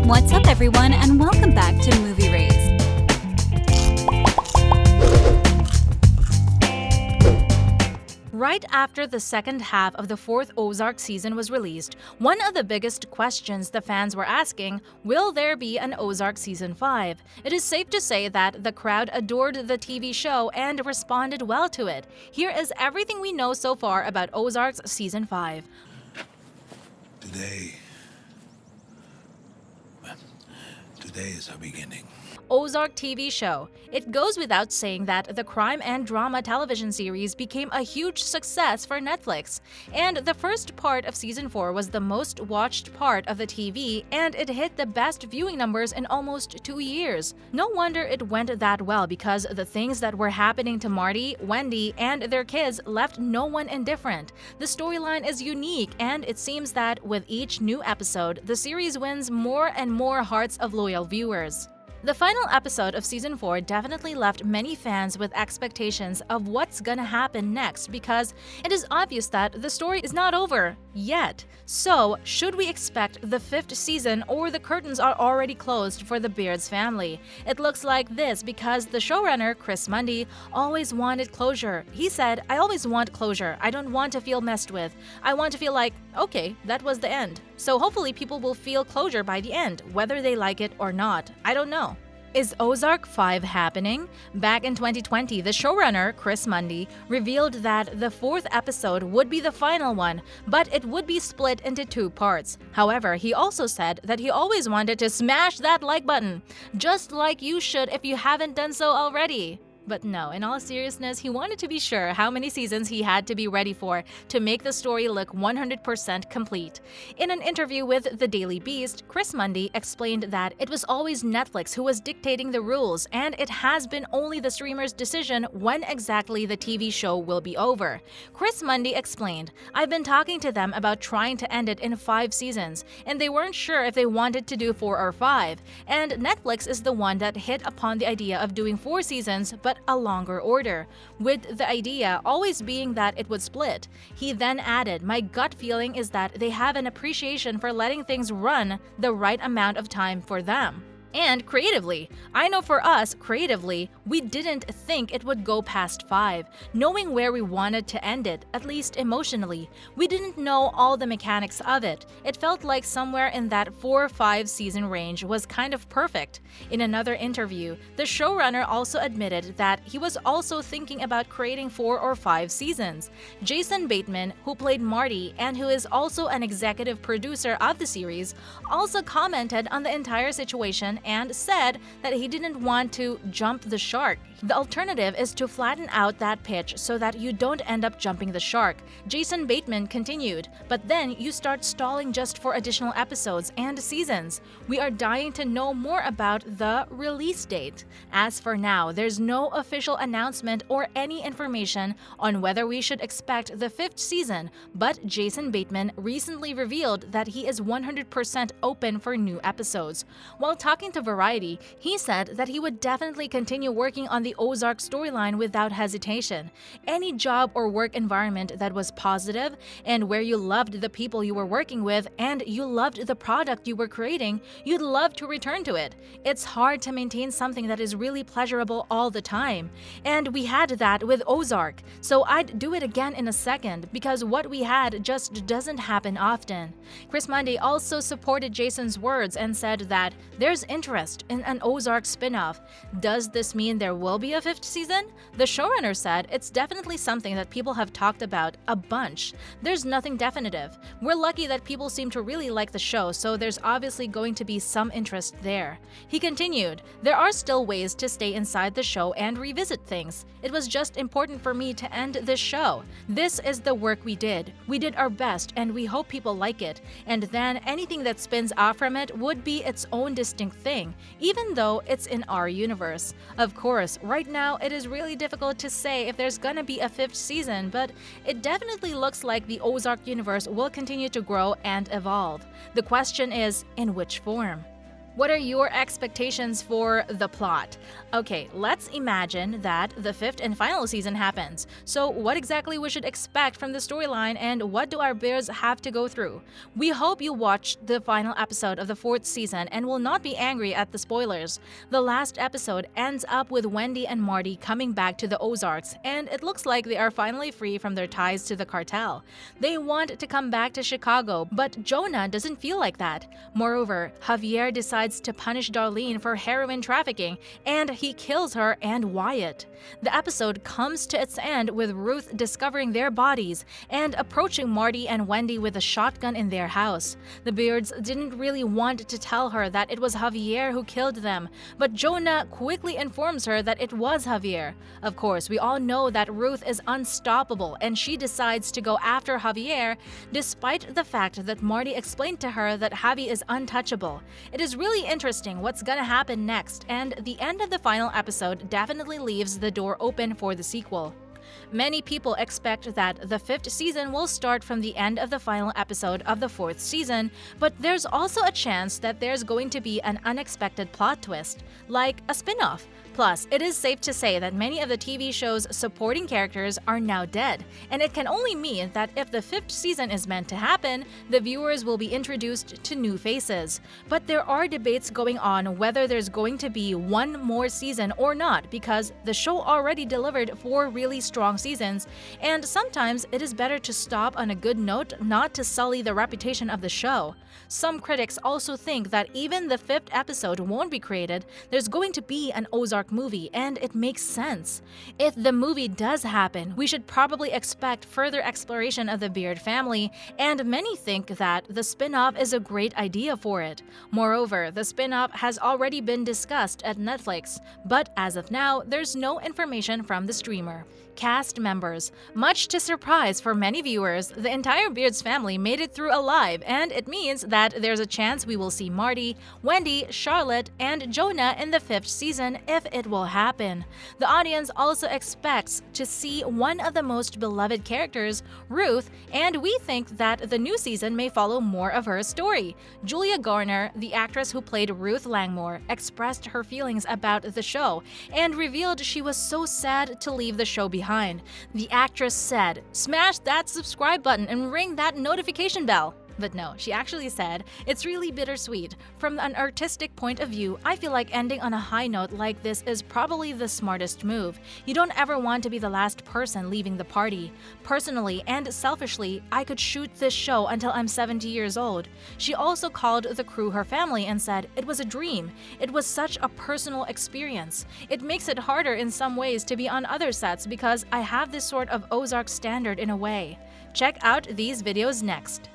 What's up, everyone, and welcome back to Movie Raised. Right after the second half of the fourth Ozark season was released, one of the biggest questions the fans were asking, will there be an Ozark Season 5? It is safe to say that the crowd adored the TV show and responded well to it. Here is everything we know so far about Ozark's Season 5. Today is our beginning. Ozark TV show. It goes without saying that the crime and drama television series became a huge success for Netflix. And the first part of Season 4 was the most watched part of the TV, and it hit the best viewing numbers in almost 2 years. No wonder it went that well, because the things that were happening to Marty, Wendy, and their kids left no one indifferent. The storyline is unique, and it seems that with each new episode, the series wins more and more hearts of loyal viewers. The final episode of Season 4 definitely left many fans with expectations of what's gonna happen next, because it is obvious that the story is not over yet. So, should we expect the 5th season, or the curtains are already closed for the Byrde's family? It looks like this because the showrunner, Chris Mundy, always wanted closure. He said, "I always want closure. I don't want to feel messed with. I want to feel like, okay, that was the end." So hopefully people will feel closure by the end, whether they like it or not. I don't know. Is Ozark 5 happening? Back in 2020, the showrunner, Chris Mundy, revealed that the 4th episode would be the final one, but it would be split into 2 parts. However, he also said that he always wanted to smash that like button, just like you should if you haven't done so already. But no, in all seriousness, he wanted to be sure how many seasons he had to be ready for to make the story look 100% complete. In an interview with The Daily Beast, Chris Mundy explained that it was always Netflix who was dictating the rules, and it has been only the streamer's decision when exactly the TV show will be over. Chris Mundy explained, "I've been talking to them about trying to end it in 5 seasons, and they weren't sure if they wanted to do 4 or 5. And Netflix is the one that hit upon the idea of doing 4 seasons, but a longer order, with the idea always being that it would split." He then added, "My gut feeling is that they have an appreciation for letting things run the right amount of time for them." And creatively, I know for us, creatively, we didn't think it would go past 5, knowing where we wanted to end it, at least emotionally. We didn't know all the mechanics of it. It felt like somewhere in that 4-5 season range was kind of perfect. In another interview, the showrunner also admitted that he was also thinking about creating 4 or 5 seasons. Jason Bateman, who played Marty and who is also an executive producer of the series, also commented on the entire situation and said that he didn't want to jump the shark. The alternative is to flatten out that pitch so that you don't end up jumping the shark. Jason Bateman continued, "But then you start stalling just for additional episodes and seasons. We are dying to know more about the release date. As for now, there's no official announcement or any information on whether we should expect the 5th season, but Jason Bateman recently revealed that he is 100% open for new episodes." While talking to Variety, he said that he would definitely continue working on the Ozark storyline without hesitation. Any job or work environment that was positive and where you loved the people you were working with and you loved the product you were creating, you'd love to return to it. It's hard to maintain something that is really pleasurable all the time. And we had that with Ozark, so I'd do it again in a second, because what we had just doesn't happen often. Chris Mundy also supported Jason's words and said that there's interest in an Ozark spin-off. Does this mean there will be a 5th season? The showrunner said it's definitely something that people have talked about a bunch. There's nothing definitive. We're lucky that people seem to really like the show, so there's obviously going to be some interest there. He continued, "There are still ways to stay inside the show and revisit things. It was just important for me to end this show. This is the work we did. We did our best, and we hope people like it. And then anything that spins off from it would be its own distinct thing, even though it's in our universe. Of course, right now it is really difficult to say if there's gonna be a 5th season, but it definitely looks like the Ozark universe will continue to grow and evolve. The question is, in which form?" What are your expectations for the plot? Okay, let's imagine that the 5th and final season happens. So what exactly we should expect from the storyline and what do our bears have to go through? We hope you watched the final episode of the 4th season and will not be angry at the spoilers. The last episode ends up with Wendy and Marty coming back to the Ozarks, and it looks like they are finally free from their ties to the cartel. They want to come back to Chicago, but Jonah doesn't feel like that. Moreover, Javier decides to punish Darlene for heroin trafficking, and he kills her and Wyatt. The episode comes to its end with Ruth discovering their bodies and approaching Marty and Wendy with a shotgun in their house. The Byrdes didn't really want to tell her that it was Javier who killed them, but Jonah quickly informs her that it was Javier. Of course, we all know that Ruth is unstoppable and she decides to go after Javier despite the fact that Marty explained to her that Javi is untouchable. It is really interesting what's gonna happen next, and the end of the final episode definitely leaves the door open for the sequel. Many people expect that the 5th season will start from the end of the final episode of the 4th season, but there's also a chance that there's going to be an unexpected plot twist, like a spin-off. Plus, it is safe to say that many of the TV show's supporting characters are now dead, and it can only mean that if the 5th season is meant to happen, the viewers will be introduced to new faces. But there are debates going on whether there's going to be one more season or not, because the show already delivered 4 really strong seasons, and sometimes it is better to stop on a good note, not to sully the reputation of the show. Some critics also think that even the 5th episode won't be created, there's going to be an Ozark movie, and it makes sense. If the movie does happen, we should probably expect further exploration of the Byrde family, and many think that the spin-off is a great idea for it. Moreover, the spin-off has already been discussed at Netflix, but as of now, there's no information from the streamer. Cast members. Much to surprise for many viewers, the entire Byrde's family made it through alive, and it means that there's a chance we will see Marty, Wendy, Charlotte, and Jonah in the 5th season if it will happen. The audience also expects to see one of the most beloved characters, Ruth, and we think that the new season may follow more of her story. Julia Garner, the actress who played Ruth Langmore, expressed her feelings about the show and revealed she was so sad to leave the show behind. The actress said, "Smash that subscribe button and ring that notification bell." But no, she actually said, "It's really bittersweet. From an artistic point of view, I feel like ending on a high note like this is probably the smartest move. You don't ever want to be the last person leaving the party. Personally and selfishly, I could shoot this show until I'm 70 years old." She also called the crew her family and said, "It was a dream. It was such a personal experience. It makes it harder in some ways to be on other sets because I have this sort of Ozark standard in a way." Check out these videos next.